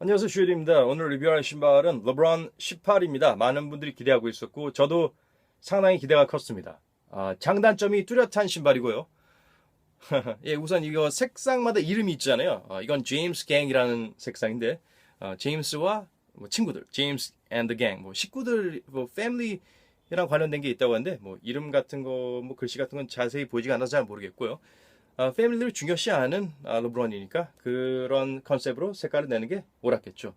안녕하세요, 슈엘입니다. 오늘 리뷰할 신발은 르브론 18입니다. 많은 분들이 기대하고 있었고 저도 상당히 기대가 컸습니다. 장단점이 뚜렷한 신발이고요. 예, 우선 이거 색상마다 이름이 있잖아요. 이건 제임스 갱이라는 색상인데 제임스와 뭐 친구들, 제임스 앤 더 갱, 뭐 식구들, 뭐 패밀리랑 관련된 게 있다고 하는데 뭐 이름 같은 거, 뭐 글씨 같은 건 자세히 보이지가 않아서 잘 모르겠고요. 패밀리를 중요시하는 르브론이니까 그런 컨셉으로 색깔을 내는 게 옳았겠죠.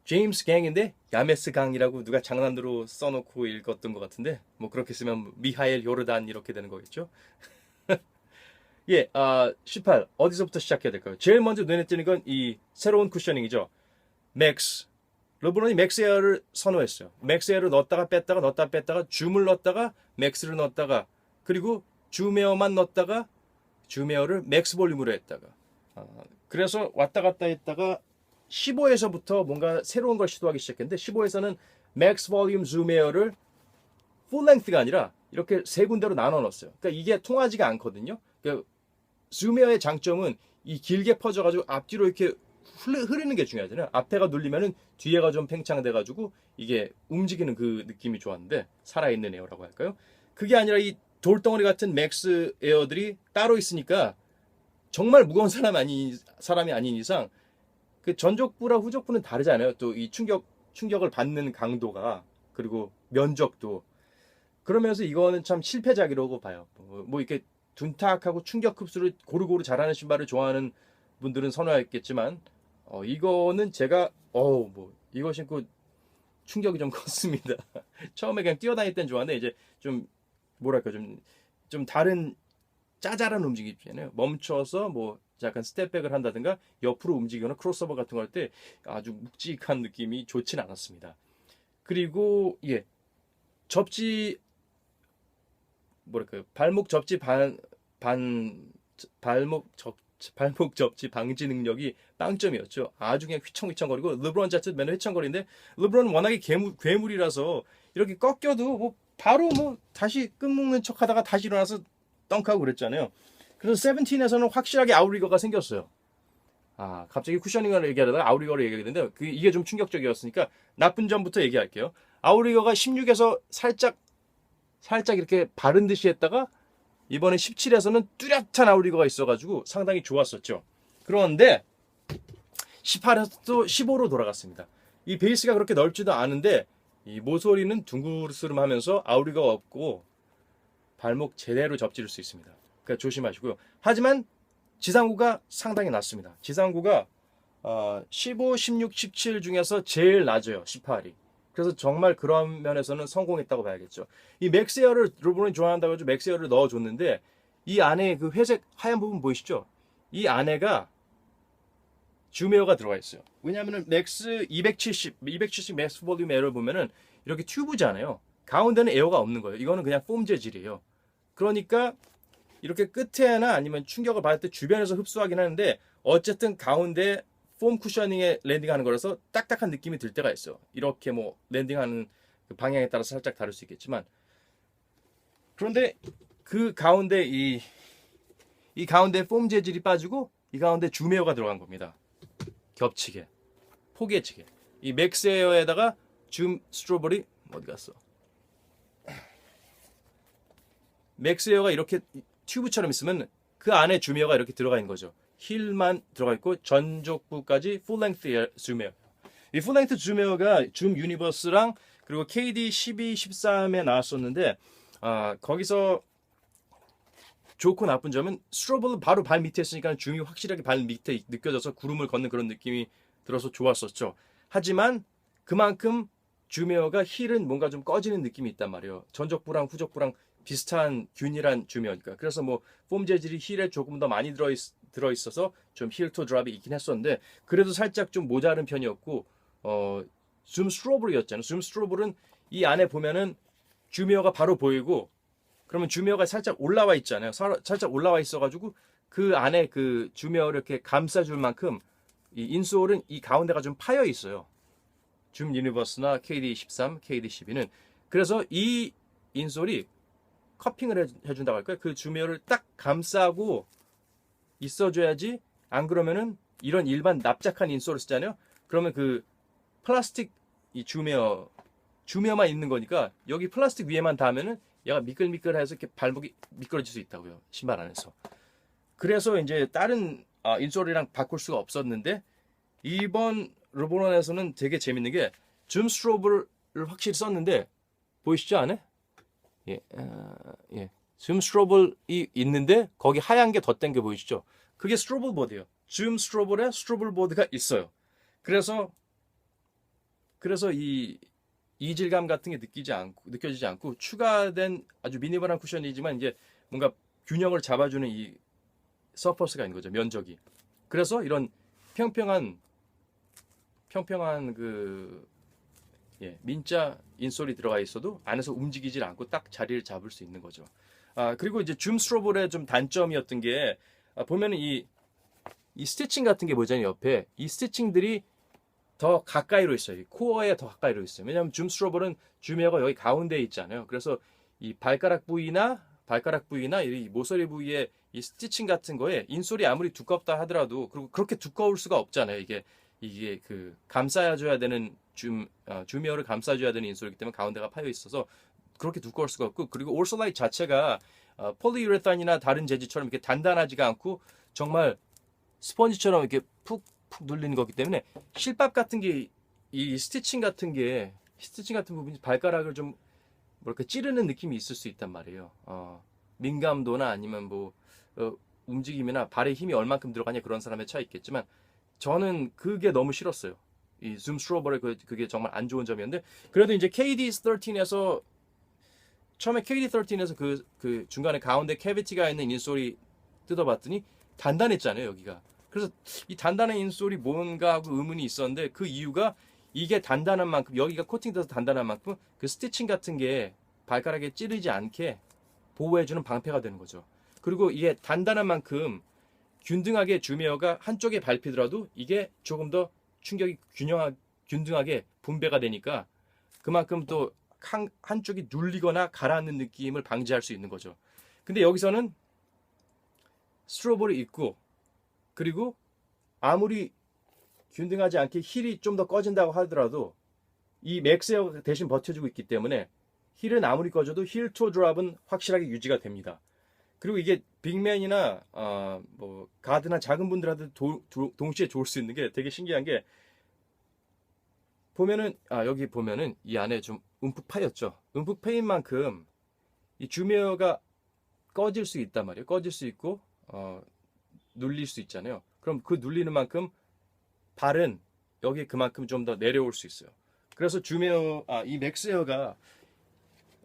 제임스 갱인데 야메스 강이라고 누가 장난으로 써놓고 읽었던 것 같은데 뭐 그렇게 쓰면 미하엘 요르단 이렇게 되는 거겠죠. 예, 18 어디서부터 시작해야 될까요? 제일 먼저 눈에 띄는 건 이 새로운 쿠셔닝이죠. 맥스. 르브론이 맥스 에어를 선호했어요. 맥스 에어를 넣었다가 뺐다가 넣었다가 뺐다가 줌을 넣었다가 맥스를 넣었다가 그리고 줌에어만 넣었다가 줌에어를 맥스 볼륨으로 했다가 그래서 왔다 갔다 했다가 15에서부터 뭔가 새로운 걸 시도하기 시작했는데 15에서는 맥스 볼륨 줌에어를 풀 랭스가 아니라 이렇게 세 군데로 나눠 넣었어요. 그러니까 이게 통하지가 않거든요. 그러니까 줌에어의 장점은 이 길게 퍼져가지고 앞뒤로 이렇게 흐르는 게 중요하잖아요. 앞에가 눌리면은 뒤에가 좀 팽창돼가지고 이게 움직이는 그 느낌이 좋았는데 살아있는 에어라고 할까요? 그게 아니라 이 돌덩어리 같은 맥스 에어들이 따로 있으니까 정말 무거운 사람이 아닌 이상 그 전족부랑 후족부는 다르잖아요. 또 이 충격을 받는 강도가 그리고 면적도 그러면서 이거는 참 실패작이라고 봐요. 뭐 이렇게 둔탁하고 충격 흡수를 고루고루 잘하는 신발을 좋아하는 분들은 선호했겠지만 이거는 제가 뭐 이거 신고 충격이 좀 컸습니다. 처음에 그냥 뛰어다닐 땐 좋았는데 이제 좀 뭐랄까 좀 다른 짜잘한 움직임 있잖아요. 멈춰서 뭐 약간 스텝백을 한다든가 옆으로 움직이거나 크로스오버 같은 거 할 때 아주 묵직한 느낌이 좋진 않았습니다. 그리고 예 접지 뭐랄까요 발목 접지 반 발목 접지 방지 능력이 빵점이었죠. 아주 그냥 휘청휘청거리고 르브론 자체도 맨날 휘청거리는데 르브론은 워낙에 괴물이라서 이렇게 꺾여도 뭐 바로 뭐 다시 끈 묶는 척하다가 다시 일어나서 덩크하고 그랬잖아요. 그래서 세븐틴에서는 확실하게 아우리거가 생겼어요. 갑자기 쿠셔닝을 얘기하다가 아우리거를 얘기했는데 이게 좀 충격적이었으니까 나쁜 점부터 얘기할게요. 아우리거가 16에서 살짝 이렇게 바른 듯이 했다가 이번에 17에서는 뚜렷한 아우리거가 있어가지고 상당히 좋았었죠. 그런데 18에서 또 15로 돌아갔습니다. 이 베이스가 그렇게 넓지도 않은데 이 모서리는 둥그스름하면서 아우리거가 없고 발목 제대로 접지를 수 있습니다. 그러니까 조심하시고요. 하지만 지상구가 상당히 낮습니다. 지상구가 15, 16, 17 중에서 제일 낮아요. 18이. 그래서 정말 그런 면에서는 성공했다고 봐야겠죠. 이 맥스에어를 르브론이 좋아한다고 해서 맥스에어를 넣어줬는데 이 안에 그 회색 하얀 부분 보이시죠? 이 안에가 줌에어가 들어가 있어요. 왜냐하면 맥스 270 맥스 볼륨 에어를 보면은 이렇게 튜브잖아요. 가운데는 에어가 없는 거예요. 이거는 그냥 폼 재질이에요. 그러니까 이렇게 끝에나 아니면 충격을 받을 때 주변에서 흡수하긴 하는데 어쨌든 가운데 폼 쿠셔닝에 랜딩하는 거라서 딱딱한 느낌이 들 때가 있어요. 이렇게 뭐 랜딩하는 그 방향에 따라서 살짝 다를 수 있겠지만 그런데 그 가운데 이 가운데 폼 재질이 빠지고 이 가운데 줌에어가 들어간 겁니다. 겹치게 포개치게 이 맥스에어에다가 줌 스트로버리 어디 갔어? 맥스에어가 이렇게 튜브처럼 있으면 그 안에 줌에어가 이렇게 들어가 있는 거죠. 힐만 들어가 있고 전족부까지 풀 랭스 줌에어. 이 풀 랭스 줌에어가 줌 유니버스랑 그리고 KD 12, 13에 나왔었는데 거기서 좋고 나쁜 점은 스트로버를 바로 발 밑에 했으니까 줌이 확실하게 발 밑에 느껴져서 구름을 걷는 그런 느낌이 들어서 좋았었죠. 하지만 그만큼 줌에어가 힐은 뭔가 좀 꺼지는 느낌이 있단 말이에요. 전족부랑 후족부랑 비슷한 균일한 줌이니까. 그래서 뭐 폼 재질이 힐에 조금 더 많이 들어있어서 좀 힐 투 드랍이 있긴 했었는데 그래도 살짝 좀 모자른 편이었고 줌 스트로블이었잖아요. 줌 스트로블은 이 안에 보면은 줌에어가 바로 보이고 그러면 줌에어가 살짝 올라와 있잖아요. 살짝 올라와 있어가지고 그 안에 그 줌에어를 이렇게 감싸줄 만큼 이 인솔은 이 가운데가 좀 파여 있어요. 줌 유니버스나 KD13, KD12는 그래서 이 인솔이 커핑을 해준다고 할까요? 그 줌웨어를 딱 감싸고 있어줘야지 안 그러면은 이런 일반 납작한 인솔을 쓰잖아요. 그러면 그 플라스틱 이 줌웨어만 있는 거니까 여기 플라스틱 위에만 닿으면은 얘가 미끌미끌해서 이렇게 발목이 미끄러질 수 있다고요. 신발 안에서. 그래서 이제 다른 인솔이랑 바꿀 수가 없었는데 이번 르브론에서는 되게 재밌는 게 줌 스트로브를 확실히 썼는데 보이시죠 안에? 예, 예. 줌 스트로블이 있는데 거기 하얀 게 덧댄 게 보이시죠? 그게 스트로블 보드예요. 줌 스트로블에 스트로블 보드가 있어요. 그래서 이 이질감 같은 게 느껴지지 않고 추가된 아주 미니멀한 쿠션이지만 이제 뭔가 균형을 잡아주는 이 서퍼스가 있는 거죠. 면적이. 그래서 이런 평평한 그 민자 인솔이 들어가 있어도 안에서 움직이질 않고 딱 자리를 잡을 수 있는 거죠. 그리고 이제 줌 스트로볼의 좀 단점이었던 게 보면은 이 스티칭 같은 게 보잖아요. 옆에 이 스티칭들이 더 가까이로 있어요. 이 코어에 더 가까이로 있어요. 왜냐하면 줌 스트로볼은 줌웨어가 여기 가운데에 있잖아요. 그래서 이 발가락 부위나 이 모서리 부위에 이 스티칭 같은 거에 인솔이 아무리 두껍다 하더라도 그리고 그렇게 두꺼울 수가 없잖아요. 이게 그 감싸줘야 되는 줌웨어를 감싸줘야 되는 인솔이기 때문에 가운데가 파여 있어서 그렇게 두꺼울 수가 없고 그리고 올솔라이트 자체가 폴리유레탄이나 다른 재질처럼 이렇게 단단하지가 않고 정말 스펀지처럼 이렇게 푹 눌리는 거기 때문에 실밥 같은 게 이 스티칭 같은 부분이 발가락을 좀 뭐랄까 찌르는 느낌이 있을 수 있단 말이에요. 민감도나 아니면 뭐 움직임이나 발에 힘이 얼만큼 들어가냐 그런 사람의 차이 있겠지만 저는 그게 너무 싫었어요. 이 줌 스트로벌의 그게 정말 안 좋은 점이었는데 그래도 이제 KD13에서 처음에 KD13에서 그 중간에 가운데 캐비티가 있는 인솔이 뜯어봤더니 단단했잖아요 여기가. 그래서 이 단단한 인솔이 뭔가 하고 의문이 있었는데 그 이유가 이게 단단한 만큼 여기가 코팅돼서 단단한 만큼 그 스티칭 같은 게 발가락에 찌르지 않게 보호해주는 방패가 되는 거죠. 그리고 이게 단단한 만큼 균등하게 줌웨어가 한쪽에 밟히더라도 이게 조금 더 충격이 균등하게 분배가 되니까 그만큼 또 한쪽이 눌리거나 가라앉는 느낌을 방지할 수 있는 거죠. 근데 여기서는 스트로볼이 있고 그리고 아무리 균등하지 않게 힐이 좀 더 꺼진다고 하더라도 이 맥스웨어가 대신 버텨주고 있기 때문에 힐은 아무리 꺼져도 힐 투 드랍은 확실하게 유지가 됩니다. 그리고 이게 빅맨이나 뭐 가드나 작은 분들한테 동시에 좋을 수 있는 게 되게 신기한 게 보면은 여기 보면은 이 안에 좀 움푹 파였죠. 움푹 패인 만큼 이 줌웨어가 꺼질 수 있단 말이에요. 꺼질 수 있고 눌릴 수 있잖아요. 그럼 그 눌리는 만큼 발은 여기 그만큼 좀 더 내려올 수 있어요. 그래서 줌웨어 이 맥스웨어가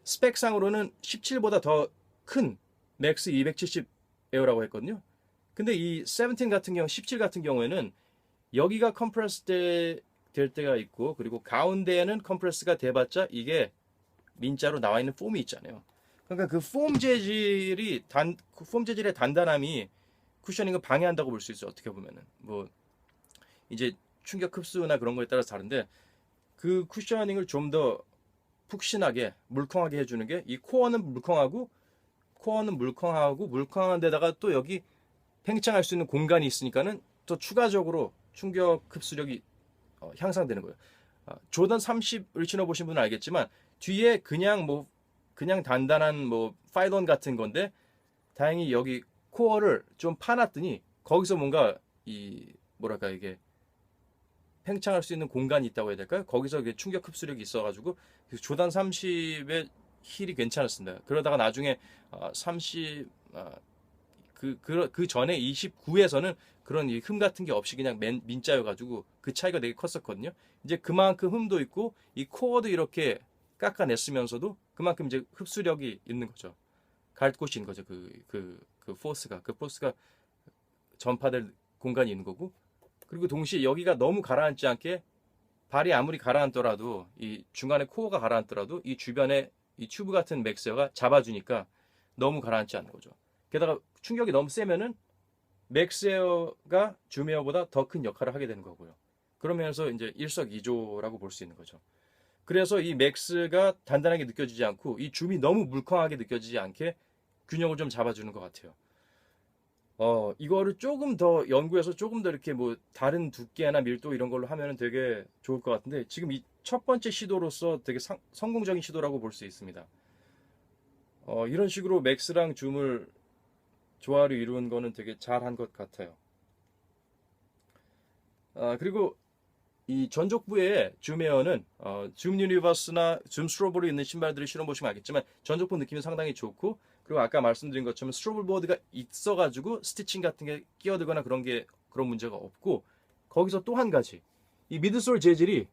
스펙상으로는 17보다 더 큰 맥스 270 에어라고 했거든요. 근데 이 17 같은 경우 17 같은 경우에는 여기가 컴프레스 될 때가 있고 그리고 가운데에는 컴프레스가 돼봤자 이게 민자로 나와 있는 폼이 있잖아요. 그러니까 그 폼 재질의 단단함이 쿠셔닝을 방해한다고 볼 수 있어요. 어떻게 보면은 뭐 이제 충격 흡수나 그런 거에 따라서 다른데 그 쿠셔닝을 좀 더 푹신하게 물컹하게 해주는 게 이 코어는 물컹한 데다가 또 여기 팽창할 수 있는 공간이 있으니까는 또 추가적으로 충격 흡수력이 향상되는 거예요. 조던 30을 신어보신 분은 알겠지만 뒤에 그냥 단단한 뭐 파이론 같은 건데 다행히 여기 코어를 좀 파놨더니 거기서 뭔가 이게 팽창할 수 있는 공간이 있다고 해야 될까요? 거기서 충격 흡수력이 있어가지고 조던 30의 힐이 괜찮았습니다. 그러다가 나중에 30 그 전에 29에서는 그런 흠 같은 게 없이 그냥 민자여가지고 그 차이가 되게 컸었거든요. 이제 그만큼 흠도 있고 이 코어도 이렇게 깎아냈으면서도 그만큼 이제 흡수력이 있는 거죠. 갈 곳이 있는 거죠. 그 포스가 전파될 공간이 있는 거고 그리고 동시에 여기가 너무 가라앉지 않게 발이 아무리 가라앉더라도 이 중간에 코어가 가라앉더라도 이 주변에 이 튜브 같은 맥스웨어가 잡아주니까 너무 가라앉지 않는 거죠. 게다가 충격이 너무 세면은 맥스웨어가 줌웨어보다 더 큰 역할을 하게 되는 거고요. 그러면서 이제 일석이조라고 볼 수 있는 거죠. 그래서 이 맥스가 단단하게 느껴지지 않고 이 줌이 너무 물컹하게 느껴지지 않게 균형을 좀 잡아주는 것 같아요. 이거를 조금 더 연구해서 조금 더 이렇게 뭐 다른 두께나 밀도 이런 걸로 하면은 되게 좋을 것 같은데 지금 이 첫 번째 시도로서 되게 성공적인 시도라고 볼 수 있습니다. 이런 식으로 맥스랑 줌을 조화를 이룬 거는 되게 잘한 것 같아요. 그리고 이 전족부의 줌 에어는 줌 유니버스나 줌 스트로보로 있는 신발들을 신어보시면 알겠지만 전족부 느낌이 상당히 좋고 그리고 아까 말씀드린 것처럼 스트로볼 보드가 있어가지고 스티칭 같은 게 끼어들거나 그런 문제가 없고 거기서 또 한 가지 이 미드솔 재질이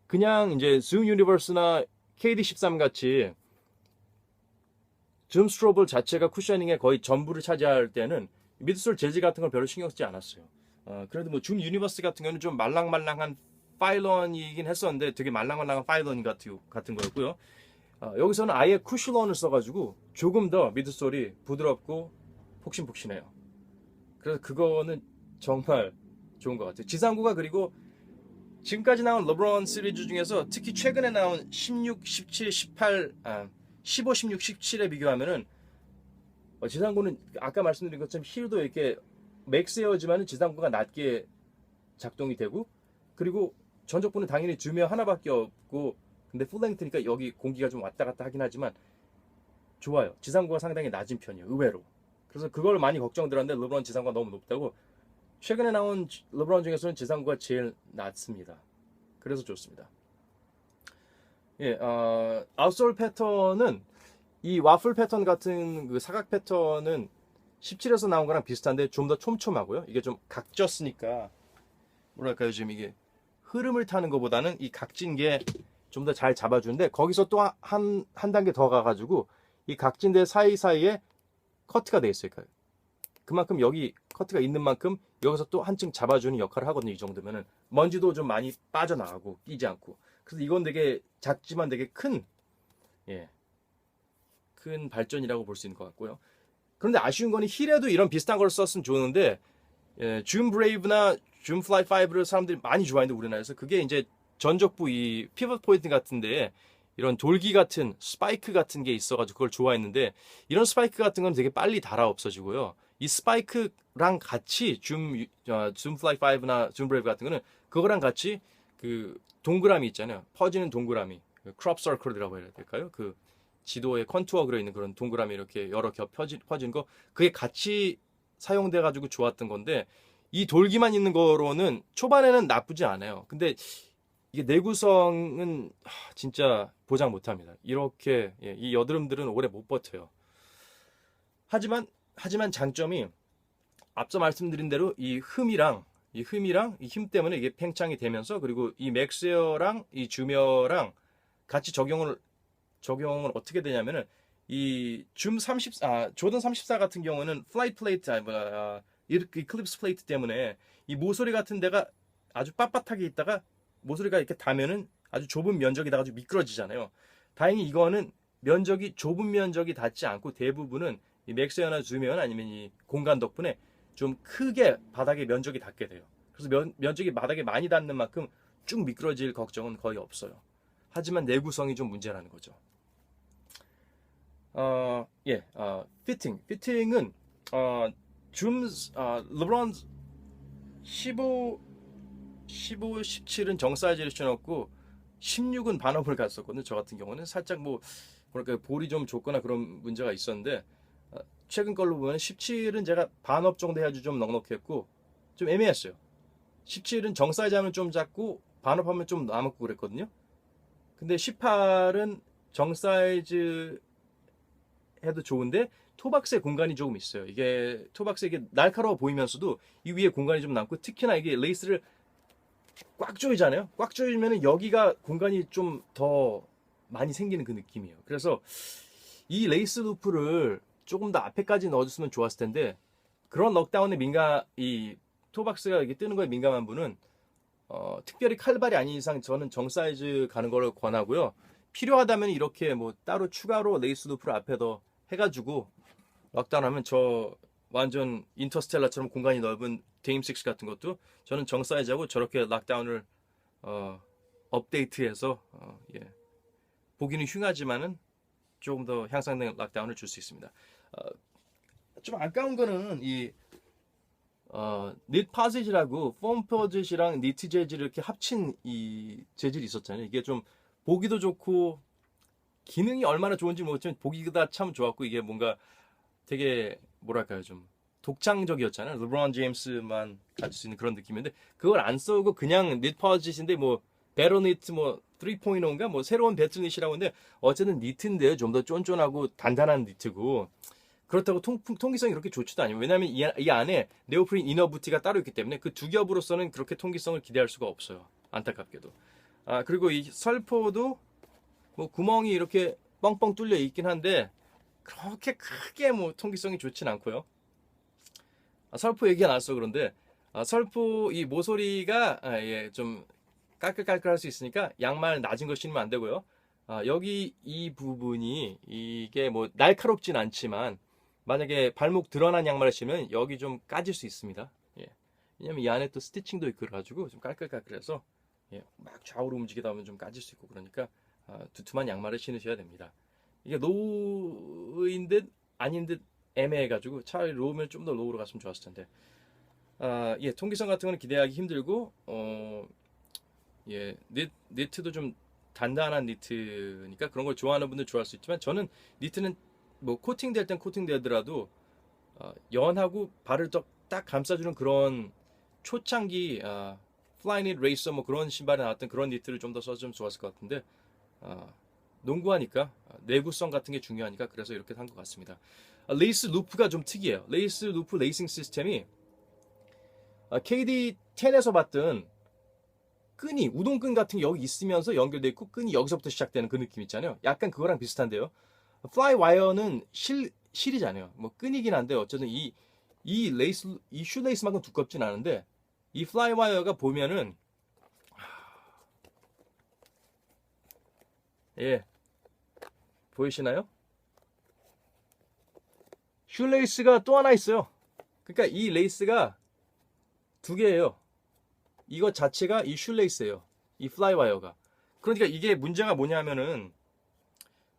그냥 이제 줌 유니버스나 KD13 같이 줌 스트로볼 자체가 쿠셔닝의 거의 전부를 차지할 때는 미드솔 재질 같은 걸 별로 신경 쓰지 않았어요. 그래도 뭐 줌 유니버스 같은 경우는 좀 말랑말랑한 파일런이긴 했었는데 되게 말랑말랑한 파일런 같은 거였고요. 여기서는 아예 쿠슐런을 써가지고 조금 더 미드솔이 부드럽고 폭신폭신해요. 그래서 그거는 정말 좋은 것 같아요. 지상구가 그리고 지금까지 나온 르브론 시리즈 중에서 특히 최근에 나온 16, 17, 18, 15, 16, 17에 비교하면은 지상구는 아까 말씀드린 것처럼 힐도 이렇게 맥스에어지만은 지상구가 낮게 작동이 되고 그리고 전적부는 당연히 줌웨어 하나밖에 없고 근데 풀랭크니까 여기 공기가 좀 왔다 갔다 하긴 하지만 좋아요. 지상구가 상당히 낮은 편이에요. 의외로. 그래서 그걸 많이 걱정들었는데 르브론 지상구가 너무 높다고 최근에 나온 르브론 중에서는 지상구가 제일 낮습니다. 그래서 좋습니다. 예, 아웃솔 패턴은 이 와플 패턴 같은 그 사각 패턴은 17에서 나온 거랑 비슷한데 좀 더 촘촘하고요. 이게 좀 각졌으니까 뭐랄까요, 지금 이게 흐름을 타는 것보다는 이 각진 게 좀 더 잘 잡아주는데 거기서 또 한 단계 더 가가지고 이 각진 데 사이사이에 커트가 돼 있어요. 그만큼 여기 커트가 있는 만큼 여기서 또 한층 잡아주는 역할을 하거든요. 이 정도면은 먼지도 좀 많이 빠져나가고 끼지 않고. 그래서 이건 되게 작지만 되게 예, 큰 발전이라고 볼 수 있는 것 같고요. 그런데 아쉬운 거는 힐에도 이런 비슷한 걸 썼으면 좋은데 줌 브레이브나 줌 플라이 5를 사람들이 많이 좋아하는데 우리나라에서 그게 이제 전적부 이 피벗 포인트 같은데 이런 돌기 같은 스파이크 같은 게 있어가지고 그걸 좋아했는데 이런 스파이크 같은 건 되게 빨리 달아 없어지고요. 이 스파이크랑 같이 줌 플라이 5나 줌 브레이브 같은 거는 그거랑 같이 그 동그라미 있잖아요. 퍼지는 동그라미, 크롭 서클이라고 해야 될까요? 그 지도에 컨투어 그려 있는 그런 동그라미 이렇게 여러 겹 퍼진 거 그게 같이 사용돼 가지고 좋았던 건데 이 돌기만 있는 거로는 초반에는 나쁘지 않아요. 근데 이게 내구성은 진짜 보장 못합니다. 이렇게 이 여드름들은 오래 못 버텨요. 하지만 장점이 앞서 말씀드린 대로 이 흠이랑 이 힘 때문에 이게 팽창이 되면서 그리고 이 맥스웨어랑 이 줌웨어랑 같이 적용을 어떻게 되냐면은 이 조던 34 같은 경우는 플라이트 플레이트 이클립스 플레이트 때문에 이 모서리 같은 데가 아주 빳빳하게 있다가 모서리가 이렇게 닿으면은 아주 좁은 면적이 닿아가지고 미끄러지잖아요. 다행히 이거는 좁은 면적이 닿지 않고 대부분은 이 맥스웨어나 줌웨어나 아니면 이 공간 덕분에 좀 크게 바닥에 면적이 닿게 돼요. 그래서 면적이 바닥에 많이 닿는 만큼 쭉 미끄러질 걱정은 거의 없어요. 하지만 내구성이 좀 문제라는 거죠. 피팅은 르브론 15, 17은 정 사이즈를 신었고 16은 반업을 갔었거든요. 저 같은 경우는 살짝 뭐랄까 볼이 좀 좁거나 그런 문제가 있었는데 최근 걸로 보면 17은 제가 반업 정도 해야지 좀 넉넉했고 좀 애매했어요. 17은 정 사이즈 하면 좀 작고 반업하면 좀 남았고 그랬거든요. 근데 18은 정 사이즈 해도 좋은데 토박스에 공간이 조금 있어요. 이게 토박스에 이게 날카로워 보이면서도 이 위에 공간이 좀 남고 특히나 이게 레이스를 꽉 조이잖아요. 꽉 조이면은 여기가 공간이 좀 더 많이 생기는 그 느낌이에요. 그래서 이 레이스 루프를 조금 더 앞에까지 넣어줬으면 좋았을 텐데 그런 넉다운에 이 토박스가 이렇게 뜨는 거에 민감한 분은 특별히 칼발이 아닌 이상 저는 정 사이즈 가는 걸 권하고요. 필요하다면 이렇게 뭐 따로 추가로 레이스 루프를 앞에 더 해가지고 락다운하면 저 완전 인터스텔라처럼 공간이 넓은 데임6 같은 것도 저는 정 사이즈하고 저렇게 락다운을 업데이트해서 보기는 흉하지만은 조금 더 향상된 락다운을 줄 수 있습니다. 좀 아까운 거는 이 니트 파짓이라고 폼 파짓이랑 니트 재질 이렇게 합친 이 재질이 있었잖아요. 이게 좀 보기도 좋고 기능이 얼마나 좋은지 모르겠지만 보기가 참 좋았고 이게 뭔가 되게 뭐랄까요 좀 독창적이었잖아요. 르브론 제임스만 가질 수 있는 그런 느낌인데 그걸 안 쓰고 그냥 니트 파짓인데 뭐 배럴 니트 뭐 3.0인가 뭐 새로운 배틀 니트라고 하는데 어쨌든 니트인데요. 좀 더 쫀쫀하고 단단한 니트고 그렇다고 통기성이 그렇게 좋지도 않아요. 왜냐하면 이 안에 네오프린 이너 부티가 따로 있기 때문에 그 두 겹으로서는 그렇게 통기성을 기대할 수가 없어요. 안타깝게도. 아 그리고 이 설포도 뭐 구멍이 이렇게 뻥뻥 뚫려 있긴 한데 그렇게 크게 뭐 통기성이 좋진 않고요. 설포 얘기가 나왔어 그런데 설포 이 모서리가 예, 좀 깔끌깔끌할 수 있으니까 양말 낮은 거 신으면 안 되고요. 여기 이 부분이 이게 뭐 날카롭진 않지만 만약에 발목 드러난 양말을 신으면 여기 좀 까질 수 있습니다. 예. 왜냐면 이 안에 또 스티칭도 있고 그래가지고 좀 깔끌깔끌해서 예, 막 좌우로 움직이다 보면 좀 까질 수 있고 그러니까 두툼한 양말을 신으셔야 됩니다. 이게 로우인 듯 아닌 듯 애매해가지고 차라리 로우면 좀 더 로우로 갔으면 좋았을 텐데. 예, 통기성 같은 거는 기대하기 힘들고 예, 니트도 좀 단단한 니트니까 그런 걸 좋아하는 분들 좋아할 수 있지만 저는 니트는 뭐 코팅될 땐 코팅되더라도 연하고 발을 딱 감싸주는 그런 초창기 플라이닛 레이서 뭐 그런 신발에 나왔던 그런 니트를 좀 더 써주면 좋았을 것 같은데 농구하니까 내구성 같은 게 중요하니까 그래서 이렇게 산 것 같습니다. 레이스 루프가 좀 특이해요. 레이스 루프 레이싱 시스템이 KD10에서 봤던 끈이 우동끈 같은 게 여기 있으면서 연결돼 있고 끈이 여기서부터 시작되는 그 느낌 있잖아요. 약간 그거랑 비슷한데요. 플라이 와이어는 실이잖아요. 뭐 끈이긴 한데 어쨌든 이 레이스 이 슈레이스만큼 두껍진 않은데 이 플라이 와이어가 보면은 예 보이시나요? 슈레이스가 또 하나 있어요. 그러니까 이 레이스가 두 개예요. 이거 자체가 이 슈레이스예요. 이 플라이 와이어가. 그러니까 이게 문제가 뭐냐면은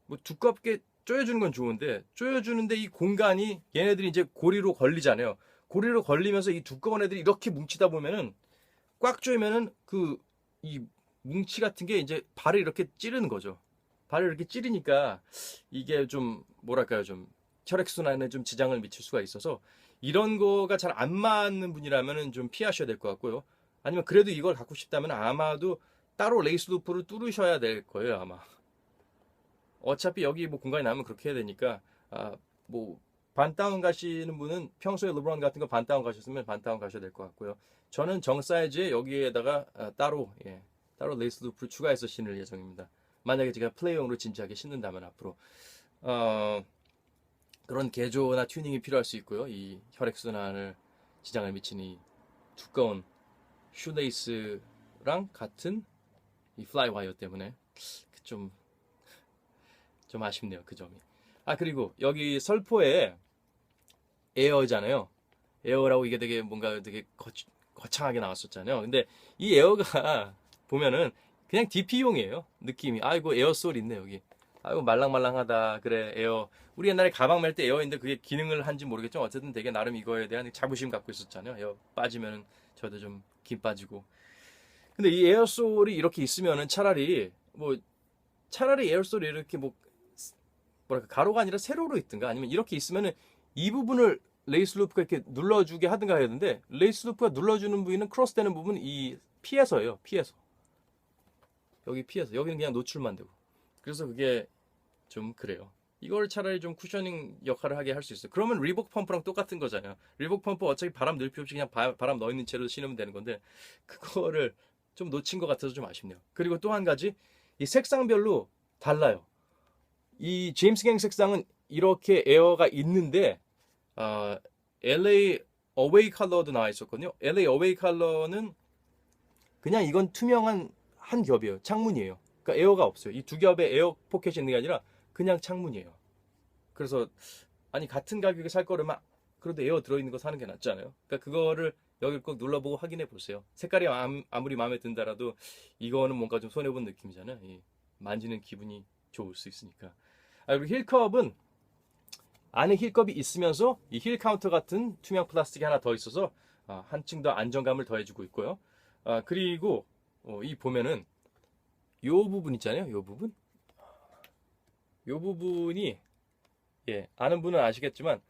뭐 두껍게 조여주는 건 좋은데 조여주는데 이 공간이 얘네들이 이제 고리로 걸리잖아요. 고리로 걸리면서 이 두꺼운 애들이 이렇게 뭉치다 보면은 꽉 조이면은 그 이 뭉치 같은 게 이제 발을 이렇게 찌르는 거죠. 발을 이렇게 찌르니까 이게 좀 뭐랄까요 좀 혈액순환에 좀 지장을 미칠 수가 있어서 이런 거가 잘 안 맞는 분이라면은 좀 피하셔야 될 것 같고요. 아니면 그래도 이걸 갖고 싶다면 아마도 따로 레이스 루프를 뚫으셔야 될 거예요 아마. 어차피 여기 뭐 공간이 나면 그렇게 해야 되니까 뭐 반다운 가시는 분은 평소에 르브론 같은 거 반다운 가셨으면 반다운 가셔야 될 것 같고요. 저는 정 사이즈에 여기에다가 따로 따로 레이스 루프를 추가해서 신을 예정입니다. 만약에 제가 플레이용으로 진지하게 신는다면 앞으로 그런 개조나 튜닝이 필요할 수 있고요. 이 혈액순환을 지장을 미치는 이 두꺼운 슈레이스랑 같은 이 플라이 와이어 때문에 좀 아쉽네요. 그 점이. 그리고 여기 설포에 에어잖아요. 에어라고 이게 되게 뭔가 되게 거창하게 나왔었잖아요. 근데 이 에어가 보면은 그냥 DP용이에요. 느낌이. 아이고 에어솔 있네 여기. 아이고 말랑말랑하다. 그래 에어. 우리 옛날에 가방 멜 때 에어인데 그게 기능을 한지 모르겠지만 어쨌든 되게 나름 이거에 대한 자부심 갖고 있었잖아요. 에어 빠지면은 저도 좀 김 빠지고. 근데 이 에어솔이 이렇게 있으면은 차라리 에어솔이 이렇게 뭐랄까 가로가 아니라 세로로 있든가 아니면 이렇게 있으면은 이 부분을 레이스 루프가 이렇게 눌러주게 하든가 해야 되는데 레이스 루프가 눌러주는 부위는 크로스되는 부분은 이 피에서예요. 피에서 여기 피에서 여기는 그냥 노출만 되고 그래서 그게 좀 그래요. 이걸 차라리 좀 쿠셔닝 역할을 하게 할 수 있어요. 그러면 리복 펌프랑 똑같은 거잖아요. 리복 펌프 어차피 바람 넣을 필요 없이 그냥 바람 넣어 있는 채로 신으면 되는 건데 그거를 좀 놓친 것 같아서 좀 아쉽네요. 그리고 또 한 가지 이 색상별로 달라요. 이 제임스 갱 색상은 이렇게 에어가 있는데 LA 어웨이 컬러도 나와 있었거든요. LA 어웨이 컬러는 그냥 이건 투명한 한 겹이에요. 창문이에요. 그러니까 에어가 없어요. 이 두 겹에 에어 포켓이 있는 게 아니라 그냥 창문이에요. 그래서 아니 같은 가격에 살 거라면 그래도 에어 들어있는 거 사는 게 낫잖아요. 그러니까 그거를 여기 꼭 눌러보고 확인해 보세요. 색깔이 아무리 마음에 든다라도 이거는 뭔가 좀 손해본 느낌이잖아요. 만지는 기분이 좋을 수 있으니까. 그리고 힐컵은 안에 힐컵이 있으면서 이 힐 카운터 같은 투명 플라스틱이 하나 더 있어서 한층 더 안정감을 더해주고 있고요. 그리고 이 보면은 요 부분 있잖아요. 요 부분. 요 부분이 예, 아는 분은 아시겠지만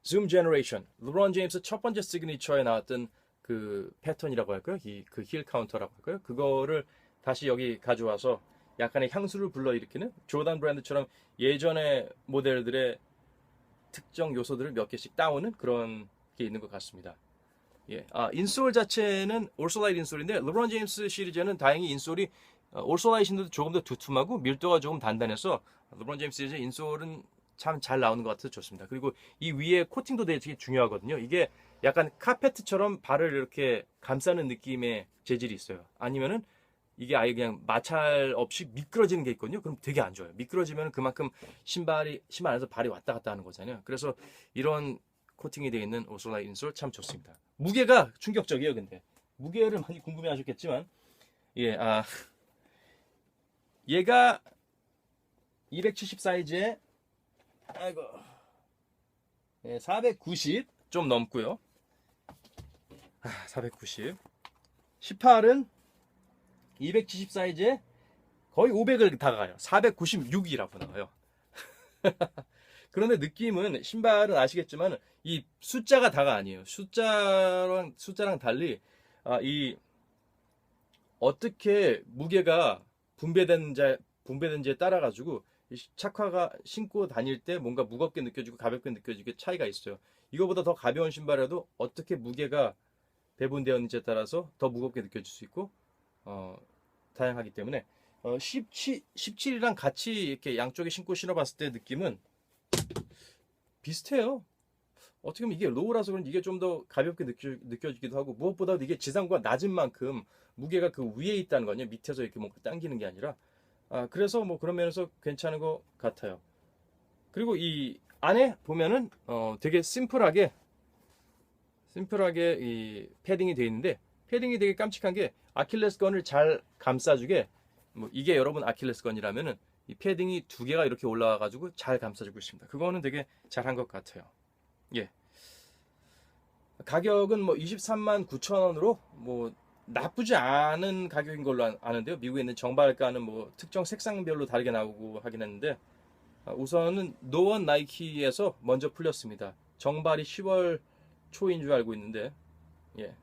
Zoom Generation, 르브론 제임스 첫 번째 시그니처에 나왔던 그 패턴이라고 할까요? 그 힐 카운터라고 할까요? 그거를 다시 여기 가져와서 약간의 향수를 불러일으키는 조던 브랜드처럼 예전의 모델들의 특정 요소들을 몇 개씩 따오는 그런 게 있는 것 같습니다. 예, 인솔 자체는 올솔라이트 인솔인데 르브론 제임스 시리즈는 다행히 인솔이 올솔라이트인데도 조금 더 두툼하고 밀도가 조금 단단해서 르브론 제임스 시리즈 인솔은 참 잘 나오는 것 같아서 좋습니다. 그리고 이 위에 코팅도 되게 중요하거든요. 이게 약간 카페트처럼 발을 이렇게 감싸는 느낌의 재질이 있어요. 아니면은 이게 아예 그냥 마찰 없이 미끄러지는 게 있거든요. 그럼 되게 안 좋아요. 미끄러지면 그만큼 신발 안에서 발이 왔다 갔다 하는 거잖아요. 그래서 이런 코팅이 되어 있는 오솔라 인솔 참 좋습니다. 무게가 충격적이에요. 근데 무게를 많이 궁금해하셨겠지만 예, 얘가 270 사이즈에 아이고 490 좀 넘고요. 490 18은 270 사이즈에 거의 500을 다가가요. 496이라고 나와요. 그런데 느낌은 신발은 아시겠지만 이 숫자가 다가 아니에요. 숫자랑 달리 이 어떻게 무게가 분배된지에 따라 가지고 착화가 신고 다닐 때 뭔가 무겁게 느껴지고 가볍게 느껴지게 차이가 있어요. 이거보다 더 가벼운 신발에도 어떻게 무게가 배분되었는지에 따라서 더 무겁게 느껴질 수 있고 다양하기 때문에 17이랑 같이 이렇게 양쪽에 신고 신어봤을 때 느낌은 비슷해요. 어떻게 보면 이게 로우라서 그런지 이게 좀 더 가볍게 느껴지기도 하고 무엇보다도 이게 지상과 낮은 만큼 무게가 그 위에 있다는 거냐 밑에서 이렇게 뭔가 당기는 게 아니라 그래서 뭐 그런 면에서 괜찮은 것 같아요. 그리고 이 안에 보면은 되게 심플하게 이 패딩이 되어 있는데 패딩이 되게 깜찍한 게 아킬레스건을 잘 감싸주게 뭐 이게 여러분 아킬레스건이라면은 이 패딩이 두 개가 이렇게 올라와 가지고 잘 감싸주고 있습니다. 그거는 되게 잘한 것 같아요. 예. 가격은 뭐 23만 9천 원으로 뭐 나쁘지 않은 가격인 걸로 아는데요. 미국에 있는 정발가는 뭐 특정 색상별로 다르게 나오고 하긴 했는데 우선은 노원 나이키에서 먼저 풀렸습니다. 정발이 10월 초인 줄 알고 있는데 예.